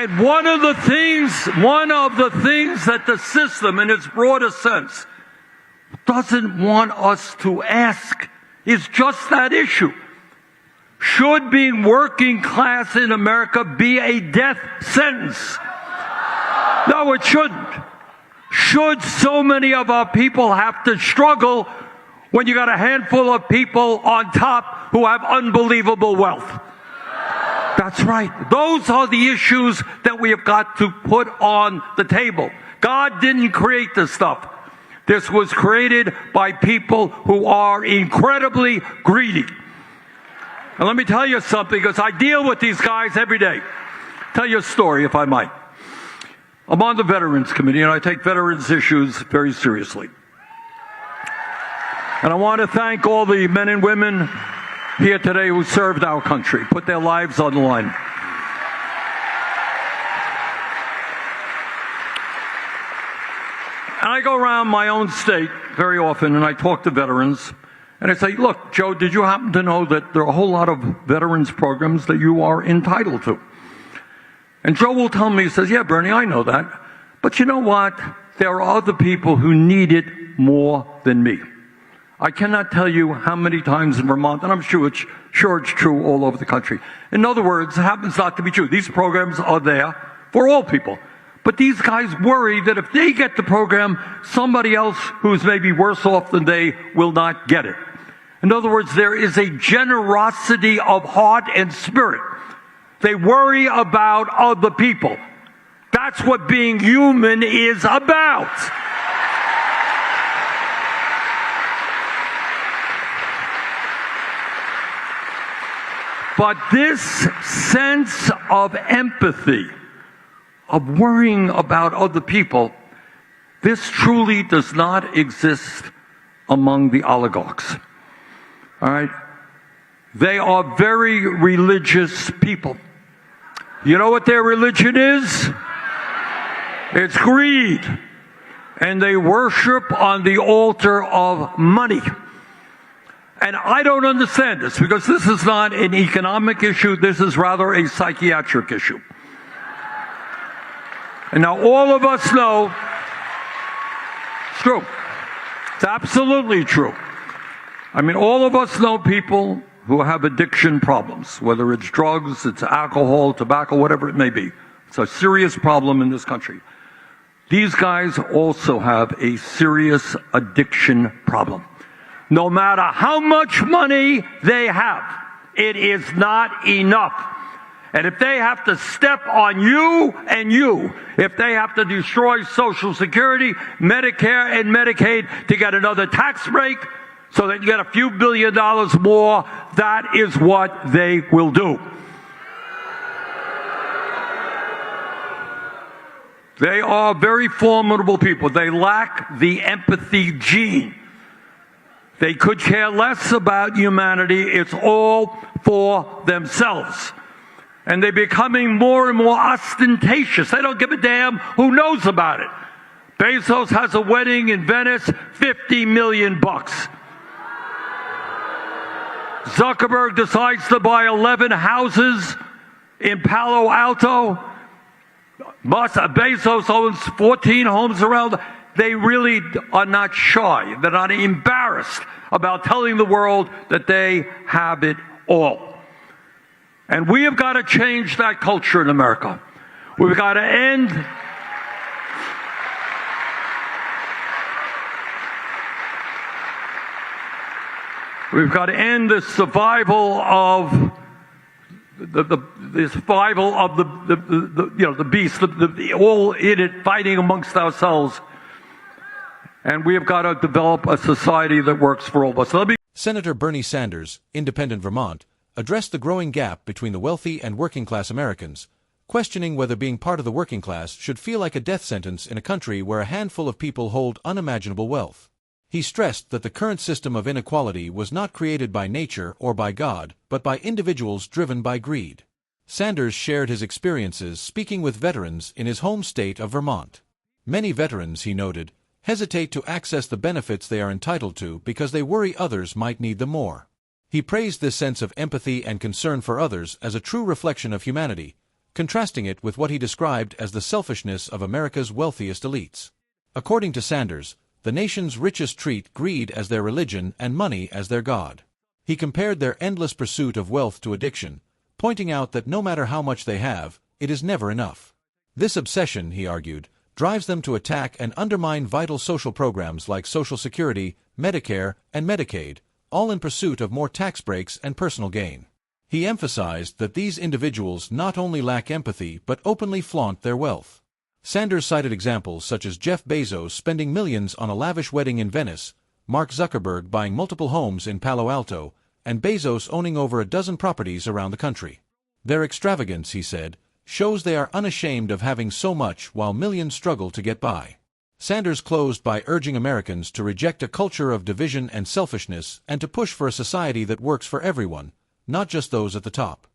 And one of the things that the system, in its broadest sense, doesn't want us to ask is just that issue. Should being working class in America be a death sentence? No, it shouldn't. Should so many of our people have to struggle when you got a handful of people on top who have unbelievable wealth? That's right. Those are the issues that we have got to put on the table. God didn't create this stuff. This was created by people who are incredibly greedy. And let me tell you something, because I deal with these guys every day. Tell you a story, if I might. I'm on the Veterans Committee, and I take veterans issues very seriously. And I want to thank all the men and women here today who served our country, put their lives on the line. And I go around my own state very often, and I talk to veterans, and I say, look, Joe, did you happen to know that there are a whole lot of veterans programs that you are entitled to? And Joe will tell me, he says, yeah, Bernie, I know that. But you know what? There are other people who need it more than me. I cannot tell you how many times in Vermont, and I'm sure it's true all over the country. In other words, it happens not to be true. These programs are there for all people. But these guys worry that if they get the program, somebody else who's maybe worse off than they will not get it. In other words, there is a generosity of heart and spirit. They worry about other people. That's what being human is about. But this sense of empathy, of worrying about other people, this truly does not exist among the oligarchs. All right? They are very religious people. You know what their religion is? It's greed. And they worship on the altar of money. And I don't understand this, because this is not an economic issue. This is rather a psychiatric issue. And now all of us know it's true. It's absolutely true. I mean, all of us know people who have addiction problems, whether it's drugs, it's alcohol, tobacco, whatever it may be. It's a serious problem in this country. These guys also have a serious addiction problem. No matter how much money they have, it is not enough. And if they have to step on you and you, if they have to destroy Social Security, Medicare, and Medicaid to get another tax break so they can get a few $1 billion more, that is what they will do. They are very formidable people. They lack the empathy gene. They could care less about humanity. It's all for themselves. And they're becoming more and more ostentatious. They don't give a damn who knows about it. Bezos has a wedding in Venice, $50 million. Zuckerberg decides to buy 11 houses in Palo Alto. Bezos owns 14 homes around. They really are not shy. They're not embarrassed about telling the world that they have it all. And we have got to change that culture in America. We've got to end the survival of the survival of the beast, all in it, fighting amongst ourselves. And we have got to develop a society that works for all of us. Senator Bernie Sanders, Independent Vermont, addressed the growing gap between the wealthy and working-class Americans, questioning whether being part of the working class should feel like a death sentence in a country where a handful of people hold unimaginable wealth. He stressed that the current system of inequality was not created by nature or by God, but by individuals driven by greed. Sanders shared his experiences speaking with veterans in his home state of Vermont. Many veterans, he noted, hesitate to access the benefits they are entitled to because they worry others might need them more. He praised this sense of empathy and concern for others as a true reflection of humanity, contrasting it with what he described as the selfishness of America's wealthiest elites. According to Sanders, the nation's richest treat greed as their religion and money as their god. He compared their endless pursuit of wealth to addiction, pointing out that no matter how much they have, it is never enough. This obsession, he argued, drives them to attack and undermine vital social programs like Social Security, Medicare, and Medicaid, all in pursuit of more tax breaks and personal gain. He emphasized that these individuals not only lack empathy but openly flaunt their wealth. Sanders cited examples such as Jeff Bezos spending millions on a lavish wedding in Venice, Mark Zuckerberg buying multiple homes in Palo Alto, and Bezos owning over a dozen properties around the country. Their extravagance, he said, shows they are unashamed of having so much while millions struggle to get by. Sanders closed by urging Americans to reject a culture of division and selfishness and to push for a society that works for everyone, not just those at the top.